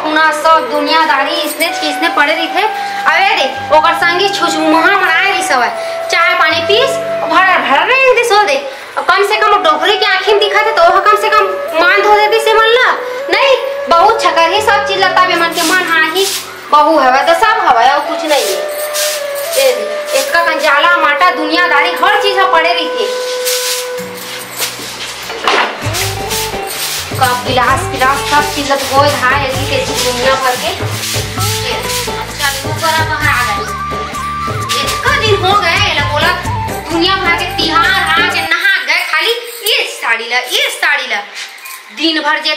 खुना सब दुनियादारी इसने पड़े रही थे। अबे दे ओकर संगी छुछुमहा बनाए रही सब चाय पानी पीस भर रहे दे सो दे कम से कम डोकरी के आँखी में दिखा थे तो कम से कम मान धो देती से मन ला नहीं बहुत छकर ही सब चीज लगता है मन के मन हाँ ही बहू हवा तो सब हवा और कुछ नहीं है। इसका कंजाला माटा दुनियादारी हर चीज पड़े रही थी। कप गिलास सब चीज हो धाए ऐसी कैसी दुनिया भर के अच्छा करा बाहर आ गए इतना दिन हो गए ला बोला दुनिया भर के तिहार आ के नहा गए खाली ये साड़ी ला दिन भर जे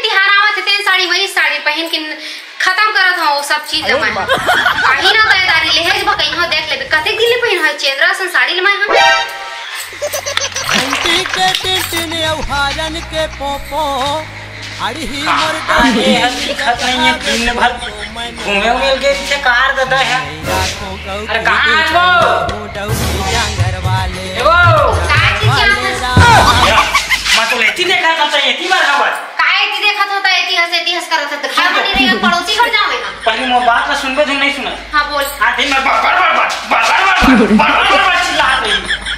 तिहार आवत थे साड़ी वही साड़ी पहन के खत्म करत हो सब चीज मैं कहीं ना तैयारी लेहेज बा कहीं देख लेबे कते दिन ले पहन है चेंद्रा सन साड़ी ले मैं घंटी के टिन औहारन के पोपो अड़ी ही मोर गाने हल्दी खत नहीं है दिन भर घूमे मिल के पीछे कार देता है। अरे कहां है वो डौकी जांगर वाले वो का मैं तो लेती देखा था एती बार हवा काय ती देखत होता इतिहास करत होता घर बनी रही पड़ोसी घर जावे ना पहले मोर बात ला सुनबे तुम नहीं सुना। हां बोल आधी में बार चिल्ला रही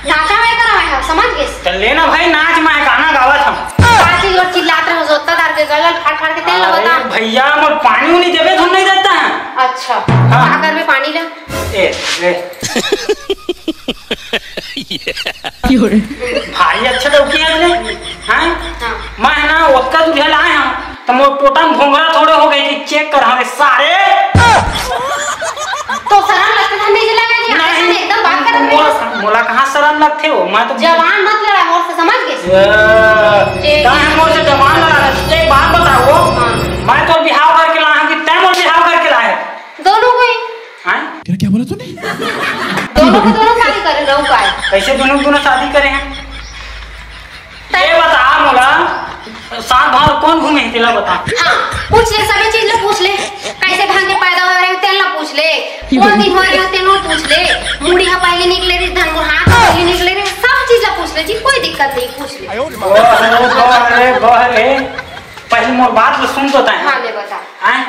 नाचा है करा है समझ गए चल लेना भाई नाच मैं गाना गावत हम पांच और चिल्लात रहो जोता दार के गलल फाड़ के तेल लगाता भैया मोर पानी नहीं देबे तुम नहीं देता है। अच्छा हां कर में पानी ला भारी अच्छा डौकी है ने हैं मैं ना ओक्का दूल्हा लाए हम तो मोर टोटम घोंघरा थोड़े हो गए कि चेक कर हमें सारे तो शर्म लगता था नहीं लगा जी नहीं एकदम बात कर मोला कहां शर्म लगथे हो मैं तो जवान मत लड़ा मोर से समझ गए दाएं मोर से जवान लड़ा एक बात बताओ मैं तो बिहाव करके लाया कि तै मोर बिहाव करके लाए दोनों कोई हैं क्या बोला तूने दोनों शादी करे रहू का कैसे दोनों शादी करे हैं ये बता मोला साथ भाव कौन घूमे तेला बता। हां पूछ ले सभी चीज ले पूछ ले कैसे ढंग के पैदा हो रहे तेल ना पूछ ले कौन दिन हो रहे तेल ना पूछ ले मुड़ी हा पहले निकले रे धन हाथ पहले निकले रे सब चीज ला पूछ ले जी कोई दिक्कत नहीं पूछ ले अरे पहले मोर बात ला सुन तो ता हां ले बता हैं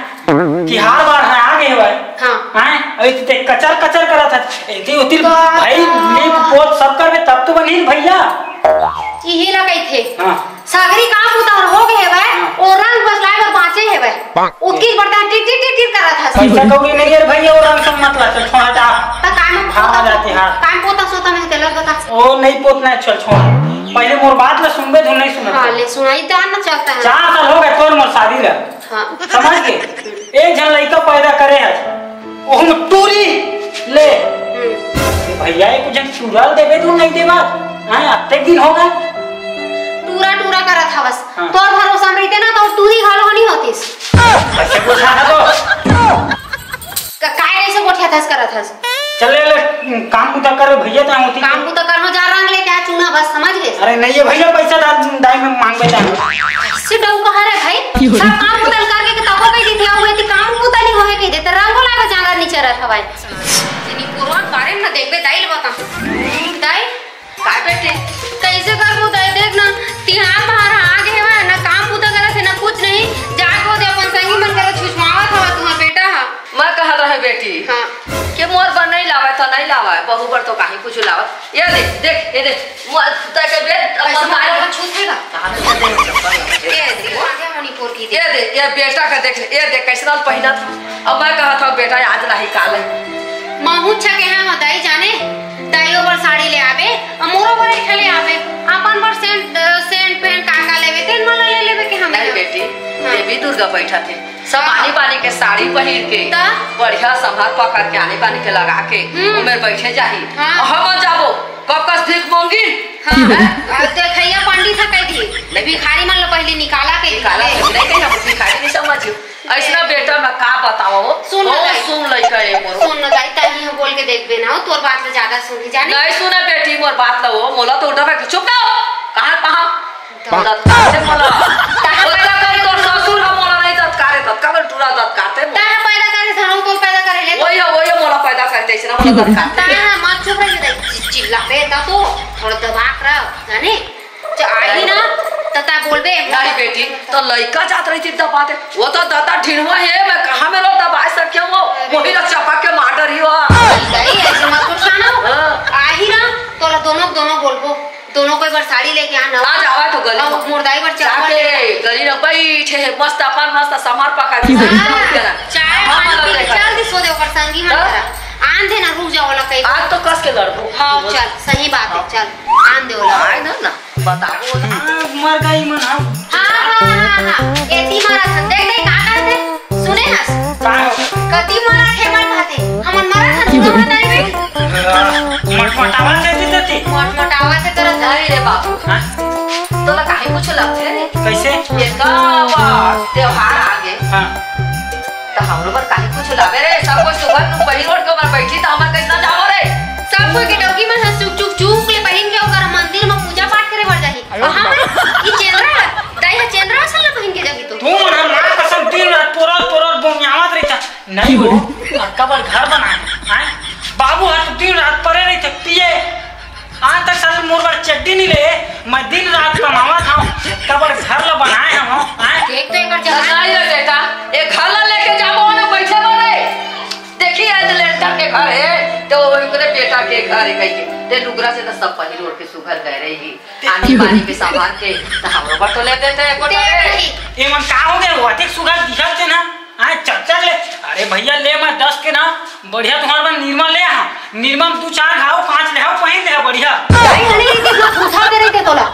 कि हर बार है आगे है भाई हां हैं अरे ते कचर करा था एती उतिल भाई लीप पोत सब करबे तब तो बनी भैया यही लगाई थे हां सागरी काम उतार हो गए भाई और रंग बसलाए और बांचे है भाई उसकी बर्ता टिट करा था पैसा कौड़ी नहीं है भैया और रंग सब मत ला चल छोड़ जा त काम भाग जाती हां काम पोता सोता में तेल बता ओ नहीं पोतना चल छोड़ पहले मोर बात ला सुनबे धुन नहीं सुनत हां ले सुनाई तो ना चलता है 4 साल हो गए तोर मोर शादी ला हां समझ के एक जन लड़का पैदा करे है ओह टूरी ले भैया एक जन चुराल देबे तू नहीं देबा हैं अत्ते दिन हो गए टूरा करा था बस तोर भरोसा में रहते ना तो टूरी घालो नहीं होतीस ऐसे पूछा था तो काय ऐसे गोठिया थस करा था चले ले काम कुता कर भैया ता होती काम को तो कर हो जा रंग ले क्या चुना बस समझ गए अरे नहीं है भैया पैसा दाई में मांगबे ता से डौ कहा रे भाई सब काम को तल करके तब कह दी थी हुए थी काम को तली होए के देते रंग लागा जांगा नीचे रहता भाई इनी पुरवान बारे में देखबे दाइल बता दाई काय बेटे कैसे करबो दाई देख ना तिहार बाहर आ गए है ना काम को तो करे ना कुछ नहीं जागो दे अपन संगी मन करे छुछमावा था तुम्हारा बेटा हां मैं कहा रहे बेटी हां के मोर पर नहीं लावा तो नहीं लावा बहू पर तो काहे कुछ लावा ये देख ये देख मोर तक के बेट अपन मारे का छूटेगा ये देखो आगे मणिपुर की ये देख ये बेटा का देख ये देख कैसे नाल पहिना था अब मैं कहा था बेटा आज नहीं काले माहू छके हां दाई जाने दाइयो पर साड़ी ले आवे अमोरो पर ठले आवे अपन पर सेंट पेन काका लेवे तेन मला ले लेवे के हमें नहीं बेटी देवी दुर्गा बैठा थे सब आनी बानी के साड़ी पहन के बढ़िया संभाल पकड़ के आनी बानी के लगा के उमेर बैठे जाही हम जाबो कब कस भीख मांगी हां देखैया पंडित है कह दी भिखारी मन ल पहले निकाला नहीं कहीं हम भिखारी नहीं समझियो ऐसा बेटा मैं का बताओ सुन लइका ए मोर सुन न जाई ताही हम बोल के देखबे ना तोर बात में ज्यादा सुनी जाने नहीं सुना बेटी मोर बात लो मोला तो उठा के चुप रहो कहां दत्त मोला पैदा कर तो ससुर हम मोला नहीं दत्त करे दत्त का टूरा दत्त काटे ताहा पैदा करे धरो तो पैदा करे ले वही मोला पैदा करते ऐसे ना मोला दत्त काटे ताहा मत चुप रह चिल्ला पे ता तो थोड़ा दबा कर जाने आई ना तता बोलबे नहीं बेटी तो लड़का जात रही थी दबाते वो तो दादा ढिढ़वा है मैं कहाँ में लो दबा सके वो वही ना चपक के मार रही हो नहीं ऐसे मत पूछना आही ना तो दोनों बोलबो दोनों कोई बार साड़ी लेके आना आ जावा तो गली मुर्दाई पर जाके गली में बैठे मस्त अपन मस्त समार पका के चाय पानी पी के चल दी सो दे ऊपर संगी मत करा आन दे ना रुक जाओ वाला कहीं आज तो कस के लड़बो हां चल सही बात है चल आन दे वाला आए ना बताओ मर गई मन हां एती मारा था देख देख का करते सुने हस कदी मारा थे मर खाते हमन मारा था तू बताई भाई मटमटावा से देती मटमटावा से तेरा नहीं रे बाबू तो ला काहे कुछ लगते रे कैसे ये कावा त्योहार आ गए हां तो हमरो पर काहे कुछ लावे रे सब कुछ सुबह तू पहिल रोड के ऊपर बैठी त हमर कैसा जाओ रे सब कोई के डोगी में चुक ले पहन के ओकर मंदिर में पूजा पाठ करे बर जाही हां ई चेंद्रा दाई है चेंद्रा सल पहन के जागी तू मन हमार कसम दिन रात तोरा बोमियावत रहता नहीं हो कबर घर बनाए हैं बाबू हाथ दिन रात परे नहीं थकती है आज तक साल मोर बार चड्डी नहीं ले मैं दिन रात कमावा था कबर घर ला बनाए हम हैं देख तो एकर नहीं रे बेटा एक घर ला लेके जाबो ना बैठे रे देखी आज लेंटर के घर है तो ओकरे बेटा के घर है कहिए ते लुगरा से तो सब पहिल रोड के सुघर गए रही आनी बानी के सामान के तो हमरो बटो ले देते कोटा ये मन का हो गया वाटिक सुगा दिखल थे ना आज चर्चा ले अरे भैया ले मैं 10 के ना बढ़िया तुम्हारे पास निर्मल ले आ निर्मल 2-4 घाव 5 ले आओ पहन ले बढ़िया दाई हने कितना पूछा दे रहे थे तोला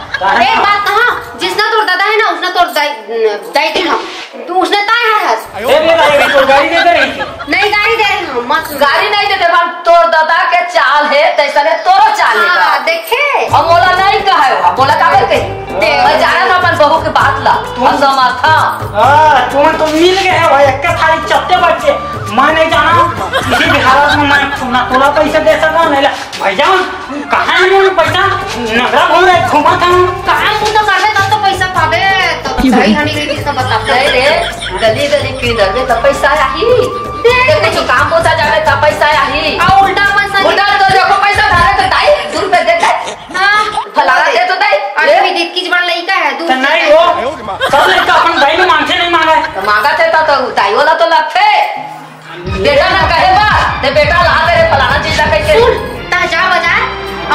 एक बात कहां जिसना तोर दादा है ना उसना तोर दाई के हम तू उसने ताय है ले ले भाई तो गाड़ी दे दे रही नहीं गाड़ी दे रही हूं मत गाड़ी नहीं देते हम तोर दादा के चाल है तैसा ने तोरो चाल है हां देखे हम बोला नहीं कहा है बोला का करके मैं जाना था अपन बहू के बात ला तू समझा हां तुम तो मिल गए है भाई एक थाली चट्टे बच्चे मैं नहीं जाना किसी भी हालत में मैं ना तोला पैसा दे सका नहीं भैया कहां है मेरे पैसा नगरा घूम रहे घुमा था काम तू तो करबे तब तो पैसा पाबे तो सही हनी रे किसका बता नहीं रे गली गली की दर में तब पैसा आई कुछ काम पोता जावे तब पैसा आई आ उल्टा पैसा उल्टा तो देखो पैसा धारे तो दाई 2 रुपए दे दे हां फलाना दे तो दाई अरे विदित की बड़ लइका है तो नहीं वो सब लड़का अपन भाई में मांगते नहीं मांगा तो मांगा थे तो दाई वाला तो लगते बेटा ना कहे बा ते बेटा ला तेरे फलाना चीज ला कह के सुन ता जा बाजार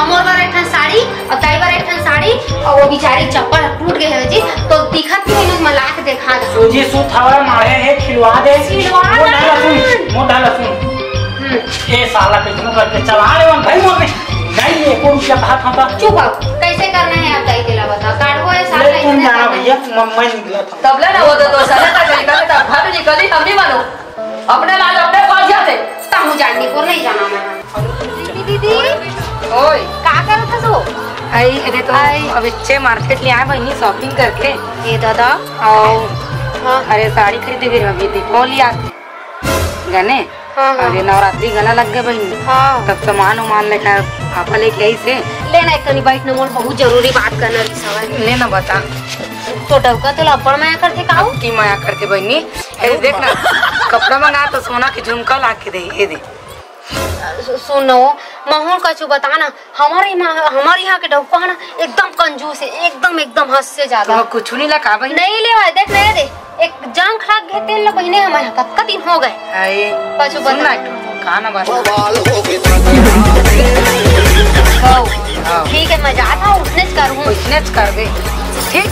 अमोर बार एक साड़ी और दाई बार एक साड़ी और वो बेचारी चप्पल टूट गए है जी तो दिखत नहीं है मला के दिखा दे सूजी सूत हवा मारे है खिलवा दे मोड़ डाला सुन ए साला कितना करके चला ले वन भाई मोर में नहीं ये कौन क्या बात होता चुप कैसे करना है आप दाई के ला बता काटो है साला ले तुम जाना भैया मैं निकला था तब ले ना वो तो साले तक निकल का भाभी निकली हम नहीं मानो अपने लाज अपने पास जाते ताहू जाननी को नहीं जाना मैं दीदी ओए का करत है तू आई अरे तो अब अच्छे मार्केट ले आए बहनी शॉपिंग करके ये दादा और हां अरे साड़ी खरीदे फिर अभी दीपावली आते गने हाँ, हाँ। अरे नवरात्रि गला लग गए बहनी हां तब सामान उमान लेकर पापा लेके आई से लेना एक कनी बैठने मोर बहुत जरूरी बात करना है सवाल ले ना बता तो डबका तो लपड़ में करते काऊ की माया करते बहनी अरे देख ना कपड़ा मंगा तो सोना की झुमका ला के दे ये दे सुनो माहौल का चु बताना हमारे यहाँ के डब्बा ना एकदम कंजूस है एकदम हद से ज्यादा तो कुछ नहीं लगा बहनी नहीं ले देख नहीं दे एक जंग खराब गए तेल बहने हमारे कब दिन हो गए अरे पाछू सुनना बता खाना बता ठीक है मैं जाता हूँ उसने करूँ कुछ कर दे ठीक